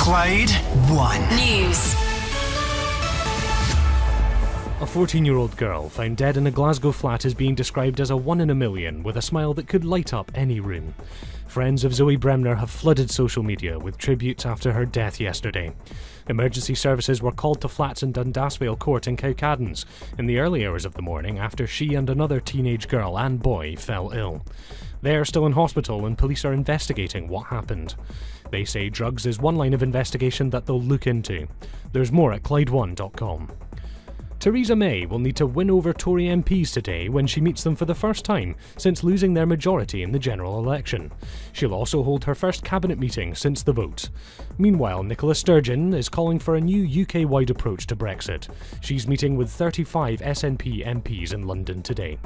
Clyde 1 News. A 14-year-old girl found dead in a Glasgow flat is being described as a 1 in a million with a smile that could light up any room. Friends of Zoe Bremner have flooded social media with tributes after her death yesterday. Emergency services were called to flats in Dundasvale Court in Cowcaddens in the early hours of the morning after she and another teenage girl and boy fell ill. They are still in hospital and police are investigating what happened. They say drugs is one line of investigation that they'll look into. There's more at Clyde1.com. Theresa May will need to win over Tory MPs today when she meets them for the first time since losing their majority in the general election. She'll also hold her first cabinet meeting since the vote. Meanwhile, Nicola Sturgeon is calling for a new UK-wide approach to Brexit. She's meeting with 35 SNP MPs in London today.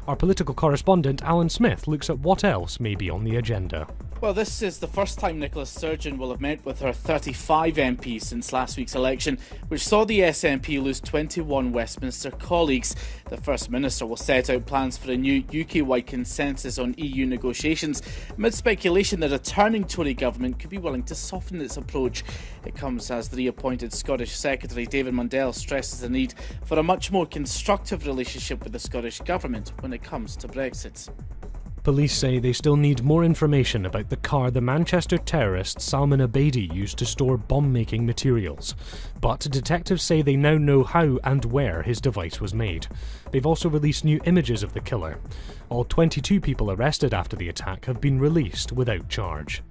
Our political correspondent Alan Smith looks at what else may be on the agenda. Well, this is the first time Nicola Sturgeon will have met with her 35 MPs since last week's election, which saw the SNP lose 21 Westminster colleagues. The First Minister will set out plans for a new UK-wide consensus on EU negotiations, amid speculation that a turning Tory government could be willing to soften its approach. It comes as the reappointed Scottish Secretary David Mundell stresses the need for a much more constructive relationship with the Scottish Government when it comes to Brexit. Police say they still need more information about the car the Manchester terrorist Salman Abedi used to store bomb-making materials. But detectives say they now know how and where his device was made. They've also released new images of the killer. All 22 people arrested after the attack have been released without charge.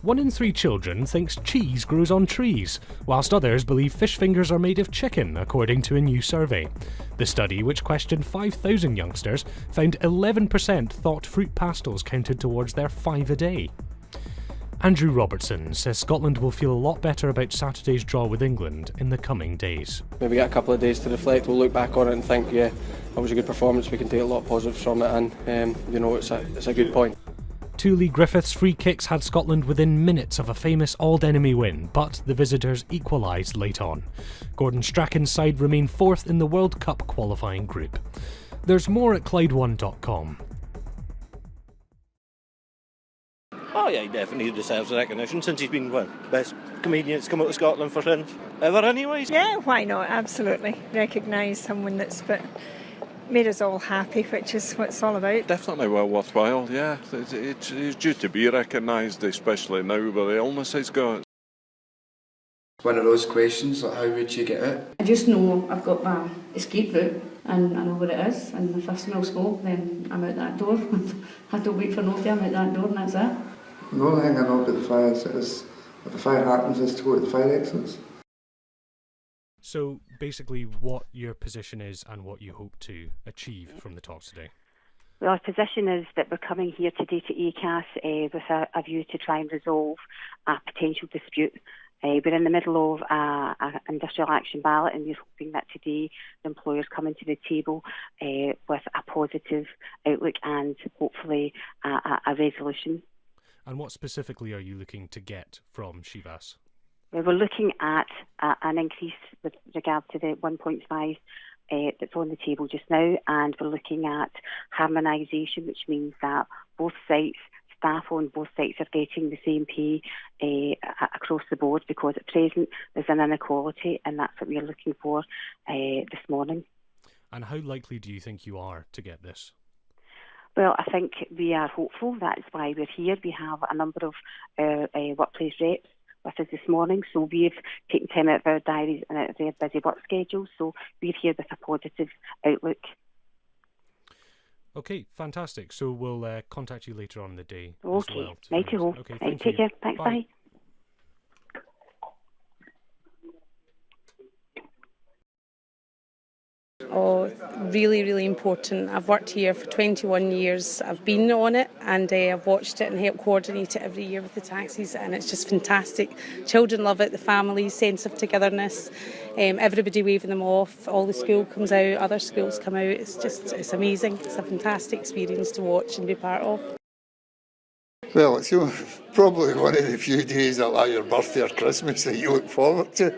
1 in 3 children thinks cheese grows on trees, whilst others believe fish fingers are made of chicken, according to a new survey. The study, which questioned 5,000 youngsters, found 11% thought fruit pastels counted towards their 5 a day. Andrew Robertson says Scotland will feel a lot better about Saturday's draw with England in the coming days. Maybe get a couple of days to reflect, we'll look back on it and think, yeah, that was a good performance, we can take a lot of positives from it, and it's a good point. Two Lee Griffiths' free kicks had Scotland within minutes of a famous Auld Enemy win, but the visitors equalised late on. Gordon Strachan's side remain 4th in the World Cup qualifying group. There's more at Clyde1.com. Oh yeah, he definitely deserves recognition since he's been best comedian that's come out of Scotland for ever anyways. Yeah, why not? Absolutely. Recognise someone that's made us all happy, which is what it's all about. Definitely well worthwhile, yeah. It's due to be recognised, especially now with the illness he's got. One of those questions, like how would you get it? I just know I've got my escape route and I know what it is, and if I smell smoke then I'm out that door. I don't wait for nobody, I'm out that door and that's it. The only thing I know about the fire is if the fire happens is to go to the fire exits. So basically what your position is and what you hope to achieve from the talks today? Well, our position is that we're coming here today to ACAS with a view to try and resolve a potential dispute. We're in the middle of an industrial action ballot, and we're hoping that today the employers come into the table with a positive outlook and hopefully a resolution. And what specifically are you looking to get from Shivas? We're looking at an increase with regard to the 1.5 that's on the table just now, and we're looking at harmonisation, which means that both sites, staff on both sites are getting the same pay across the board, because at present there's an inequality, and that's what we're looking for this morning. And how likely do you think you are to get this? Well, I think we are hopeful. That's why we're here. We have a number of workplace reps with us this morning, so we've taken time out of our diaries and out of their busy work schedules, so we're here with a positive outlook. Okay, fantastic. So we'll contact you later on in the day. Okay, as well. righty-ho. Okay, right, take care. Thanks, bye. Oh, really, really important. I've worked here for 21 years. I've been on it, and I've watched it and helped coordinate it every year with the taxis, and it's just fantastic. Children love it, the families, sense of togetherness, everybody waving them off, all the school comes out, other schools come out. It's amazing. It's a fantastic experience to watch and be part of. Well, it's probably one of the few days like your birthday or Christmas that you look forward to,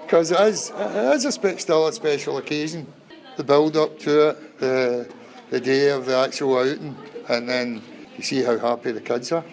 because it is still a special occasion. The build-up to it, the day of the actual outing, and then you see how happy the kids are.